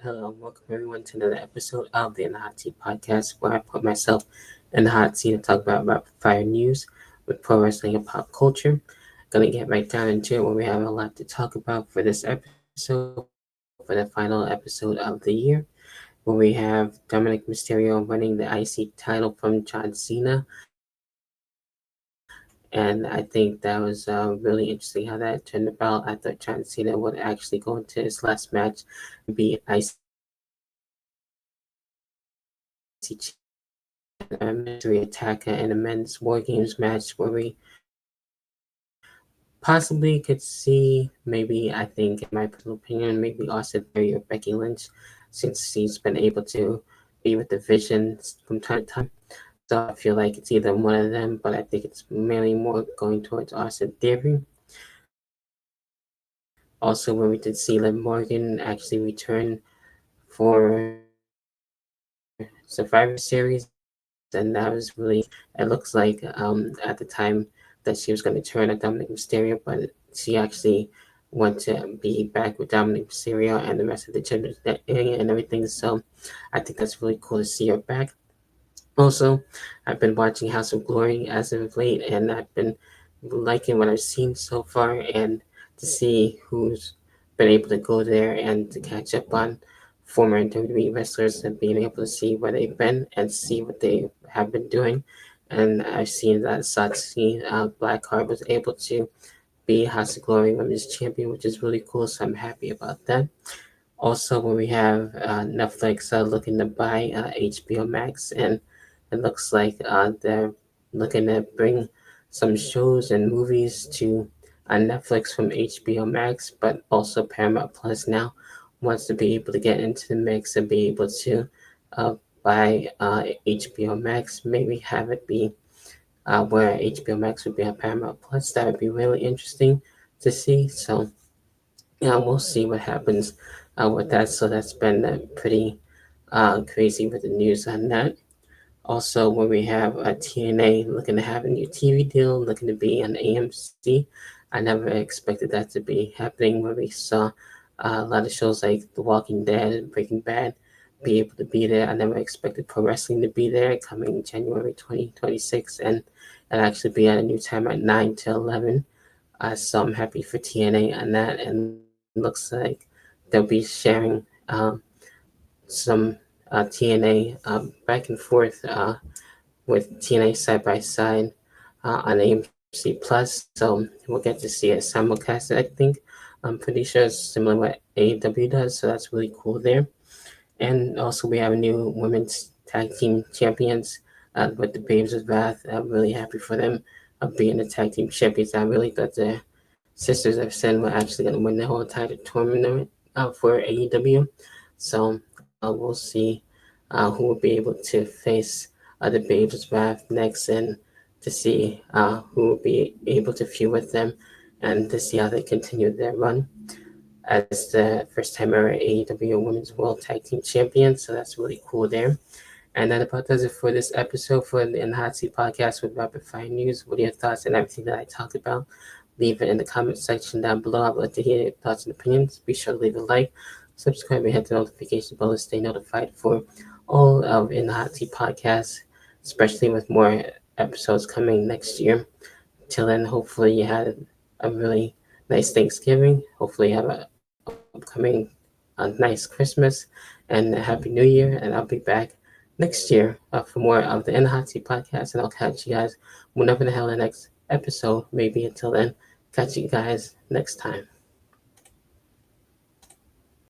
hello, and welcome everyone to another episode of the In the Hot Seat podcast, where I put myself in the hot seat and talk about rapid fire news with pro wrestling and pop culture. Gonna get right down into it, where we have a lot to talk about for this episode, for the final episode of the year, where we have Dominic Mysterio winning the IC title from John Cena. And I think that was really interesting how that turned about. I thought John Cena would actually go into his last match and be IC champion and mystery attacker in a men's War Games match where we possibly could see, maybe, I think, in my personal opinion, maybe Austin Theory or Becky Lynch, since she's been able to be with the Vision from time to time. So I feel like it's either one of them, but I think it's mainly more going towards Austin Theory. Also, when we did see Liv Morgan actually return for Survivor Series, and that was really, it looks like at the time that she was going to turn on Dominic Mysterio, but she actually want to be back with Dominic Mysterio and the rest of the gym and everything. So I think that's really cool to see her back. Also, I've been watching House of Glory as of late, and I've been liking what I've seen so far. And to see who's been able to go there and to catch up on former WWE wrestlers and being able to see where they've been and see what they have been doing. And I've seen that Satsi Blackheart was able to be House of Glory Women's Champion, which is really cool. So I'm happy about that. Also, when we have Netflix looking to buy HBO Max, and it looks like they're looking to bring some shows and movies to Netflix from HBO Max, but also Paramount Plus now wants to be able to get into the mix and be able to buy HBO Max, maybe have it be where HBO Max would be on Paramount Plus. That would be really interesting to see. So yeah, we'll see what happens with that. So that's been pretty crazy with the news on that. Also, when we have TNA looking to have a new TV deal, looking to be on AMC, I never expected that to be happening when we saw a lot of shows like The Walking Dead and Breaking Bad be able to be there. I never expected pro wrestling to be there coming January 2026 and actually be at a new time at 9 to 11. So I'm happy for TNA on that, and looks like they'll be sharing some TNA back and forth with TNA side by side on AMC Plus. So we'll get to see it simulcast. I think I'm pretty sure it's similar to what AEW does. So that's really cool there. And also we have a new women's tag team champions with the Babes of Wrath. I'm really happy for them being the tag team champions. I really thought the Sisters of Sin were actually going to win the whole title tournament for AEW. So we'll see who will be able to face the Babes of Wrath next, and to see who will be able to feud with them and to see how they continue their run as the first time ever AEW Women's World Tag Team Champions. So that's really cool there. And that about does it for this episode for the In the Hot Seat podcast with Rapid Fire News. What are your thoughts and everything that I talked about? Leave it in the comment section down below. I'd love to hear your thoughts and opinions. Be sure to leave a like, subscribe, and hit the notification bell to stay notified for all of In the Hot Seat podcasts, especially with more episodes coming next year. Till then, hopefully you had a really nice Thanksgiving. Hopefully you have a upcoming nice Christmas and a Happy New Year. And I'll be back next year for more of the In the Hot Seat podcast. And I'll catch you guys whenever the hell the next episode may be. Until then, catch you guys next time.